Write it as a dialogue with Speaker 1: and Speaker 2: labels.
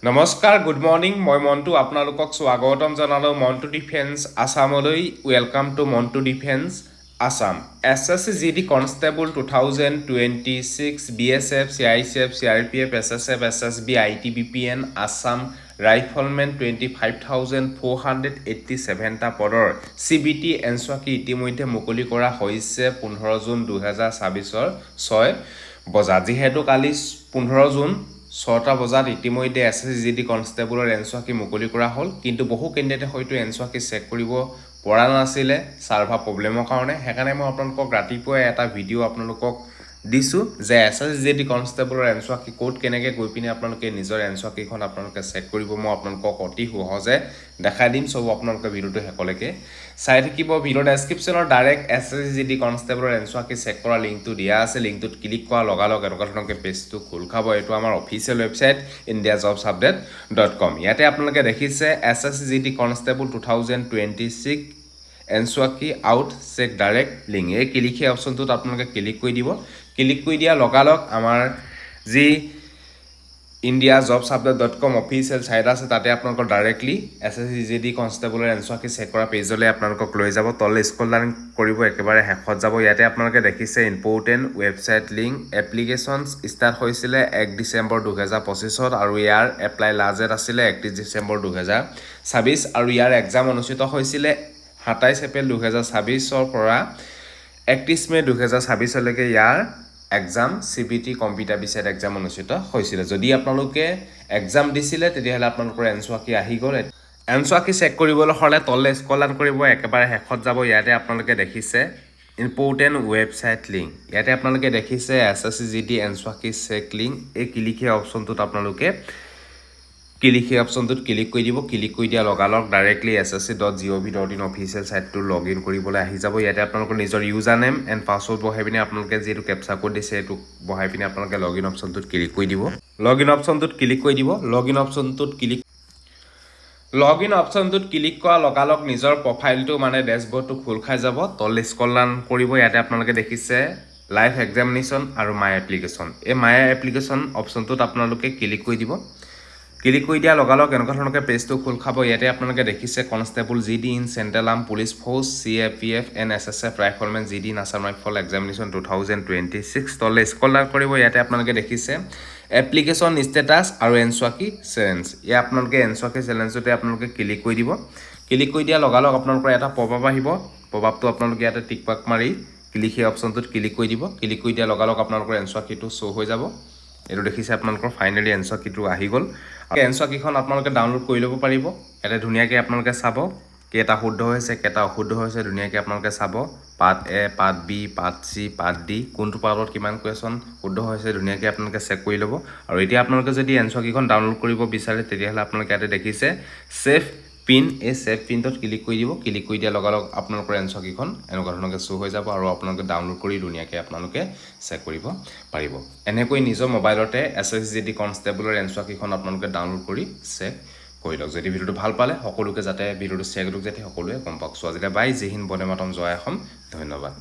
Speaker 1: নমস্কাৰ good morning মই মন্টু আপোনালোকক স্বাগতম জনালোঁ মন্টু ডিফেন্স আছামলৈ welcome to Montu defence Assam SSC GD constable 2026 BSF CICF CRPF SSF SSB ITBPN Assam riflemen 25,487 টা পদৰ CBT এনচুৱাকি ইতিমধ্যে মুকলি কৰা হৈছে 15 জুন 2026 6 বজাত যিহেতু কালি 15 জুন 6টা বজাত ইতিমধ্যে SSC GD কনষ্টেবলৰ এনচুৱাকি মুকলি কৰা হ'ল কিন্তু বহু কেণ্ডিডেটে হয়তো এনচুৱাকি চেক কৰিব পৰা নাছিলে সাৰ্ভাৰ প্ৰব্লেমৰ কাৰণে সেইকাৰণে মই আপোনালোকক ৰাতিপুৱা এটা ভিডিঅ' আপোনালোকক দিছো যে SSC GD কনষ্টেবলৰ এনচুৱাকি কোড কেনেকৈ গৈ পিনে আপোনালোকে নিজৰ এনচুৱাকিখন আপোনালোকে চেক কৰিব মই আপোনালোকক অতি সহজে দেখাই দিম সব আপোনালোকে ভিডিঅ'টো হেকলৈকে চাই থাকিব ভিডিঅ' ডেছক্ৰিপশ্যনৰ ডাইৰেক্ট SSC GD কনষ্টেবলৰ এনচুৱাকি চেক কৰা লিংকটো দিয়া আছে লিংকটোত ক্লিক কৰা লগালগ এনেকুৱা ধৰণকে পেজটো খোল খাব এইটো আমাৰ অফিচিয়েল ৱেবছাইট indiajobsupdate.com ইয়াতে আপোনালোকে দেখিছে SSC GD constable 2026 answer key out check direct link এই ক্লিক হে অপশ্যনটোত আপোনালোকে ক্লিক কৰি দিব ক্লিক কৰি দিয়া লগালগ আমাৰ যি indiajobsupdate.com অফিচিয়েল সাইট আছে তাতে আপোনালোকৰ ডাইৰেক্টলি SSC GD কনষ্টেবলৰ এনচুৱাকি চেক কৰা পেজলৈ আপোনালোকক লৈ যাব তলে স্ক্ৰল ডাউন কৰিব একেবাৰে শেষত যাব ইয়াতে আপোনালোকে দেখিছে important website link applications start হৈছিলে 1 ডিচেম্বৰ 2025 আৰু ইয়াৰ এপ্লাই লাষ্ট ডেট আছিলে 31 ডিচেম্বৰ 2026 আৰু ইয়াৰ এক্সাম অনুষ্ঠিত হৈছিলে 27 এপ্ৰিল 2026 পৰা 31 মে 2026 লৈকে ইয়াৰ exam CBT computer based exam অনুষ্ঠিত হৈছিল যদি আপোনালোকে এক্সাম দিছিলে তেতিয়াহলে আপোনালোকৰ এনচুৱাকি আহি গ'ল এনচুৱাকি চেক কৰিবলৈ হলে তলে স্ক্ৰল ডাউন কৰিব একেবাৰে শেষত যাব ইয়াতে আপোনালোকে দেখিছে ইম্পৰ্টেণ্ট ৱেবছাইট লিংক ইয়াতে আপোনালোকে দেখিছে SSC GD এনচুৱাকি চেক লিংক এই ক্লিক হে অপশ্যনটোত আপোনালোকে ক্লিক হে অপশ্যনটোত ক্লিক কৰি দিব ক্লিক কৰি দিয়া লগালগ ডাইৰেক্টলি ssc.gov.in অফিচিয়েল সাইটটো লগইন কৰিবলৈ আহি যাব ইয়াতে আপোনালোকৰ নিজৰ ইউজাৰ নেম এণ্ড পাছৱৰ্ড বহাই পিনে আপোনালোকে যেটো কেপচা কোড দিছে এটো বহাই পিনে আপোনালোকে লগইন অপশ্যনটোত ক্লিক কৰি দিব লগইন অপশ্যনটোত ক্লিক কৰি দিব লগইন অপশ্যনটোত ক্লিক কৰা লগালগ নিজৰ প্ৰফাইলটো মানে ডেশবৰ্ডটো খোল খাই যাব তলে স্ক্ৰল ডাউন কৰিব ইয়াতে আপোনালোকে দেখিছে লাইভ এক্সামিনেশ্যন আৰু মাই এপ্লিকেশ্যন এই মাই এপ্লিকেশ্যন অপশ্যনটোত আপোনালোকে ক্লিক কৰি দিব ক্লিক কৰি দিয়া লগালগ এনেকুৱা ধৰণকে পেজটো খোল খাব ইয়াতে আপোনালোকে দেখিছে constable GD in central arm police force CRPF and SSF riflemen GD in Assam rifle examination 2026 তলে স্ক্ৰল ডাউন কৰিব ইয়াতে আপোনালোকে দেখিছে এপ্লিকেশ্যন ষ্টেটাছ আৰু এনচুৱাকি চেলেঞ্জ ইয়াত আপোনালোকে এনচুৱাকি চেলেঞ্জতে আপোনালোকে ক্লিক কৰি দিব ক্লিক কৰি দিয়া লগালগ আপোনালোকৰ এটা পপআপ আহিব পপআপটো আপোনালোকে ইয়াতে টিক মাৰ্ক মাৰি ক্লিক হে অপশ্যনটোত ক্লিক কৰি দিব ক্লিক কৰি দিয়া লগালগ আপোনালোকৰ এনচুৱাকিটো শ্ব' হৈ যাব এটো দেখিছে আপোনালোকৰ ফাইনালি এনচুৱাকিটো আহি গ'ল এনচুৱাকিখন আপোনালোকে ডাউনলোড কৰি ল'ব পাৰিব এটা ধুনীয়াকৈ আপোনালোকে চাব কেটা শুদ্ধ হৈছে কেটা অশুদ্ধ হৈছে ধুনীয়াকৈ আপোনালোকে চাব part A part B part C part D কোনটো পাৰ্টত কিমান কোৱেশ্যন শুদ্ধ হৈছে ধুনীয়াকৈ আপোনালোকে চেক কৰি ল'ব আৰু এতিয়া আপোনালোকে যদি এনচুৱাকিখন ডাউনলোড কৰিব বিচাৰে তেতিয়াহ'লে আপোনালোকে ইয়াতে দেখিছে সেভ পিন এই সেভ পিনটোত ক্লিক কৰি দিব ক্লিক কৰি দিয়া লগালগ আপোনালোকৰ এনচুৱাকিখন এনেকুৱা ধৰণকে শ্ব' হৈ যাব আৰু আপোনালোকে ডাউনলোড কৰি ধুনীয়াকৈ আপোনালোকে চেক কৰিব পাৰিব এনেকৈ নিজৰ মোবাইলতে SSC GD কনষ্টেবলৰ এনচুৱাকিখন আপোনালোকে ডাউনলোড কৰি চেক কৰি লওক যদি ভিডিঅ'টো ভাল পালে সকলোকে যাতে ভিডিঅ'টো শ্বেয়াৰ কৰক যাতে সকলোৱে গম পাওক আজিলৈ বাই জয় হিন্দ বন্দে মাতৰম জয় অসম ধন্যবাদ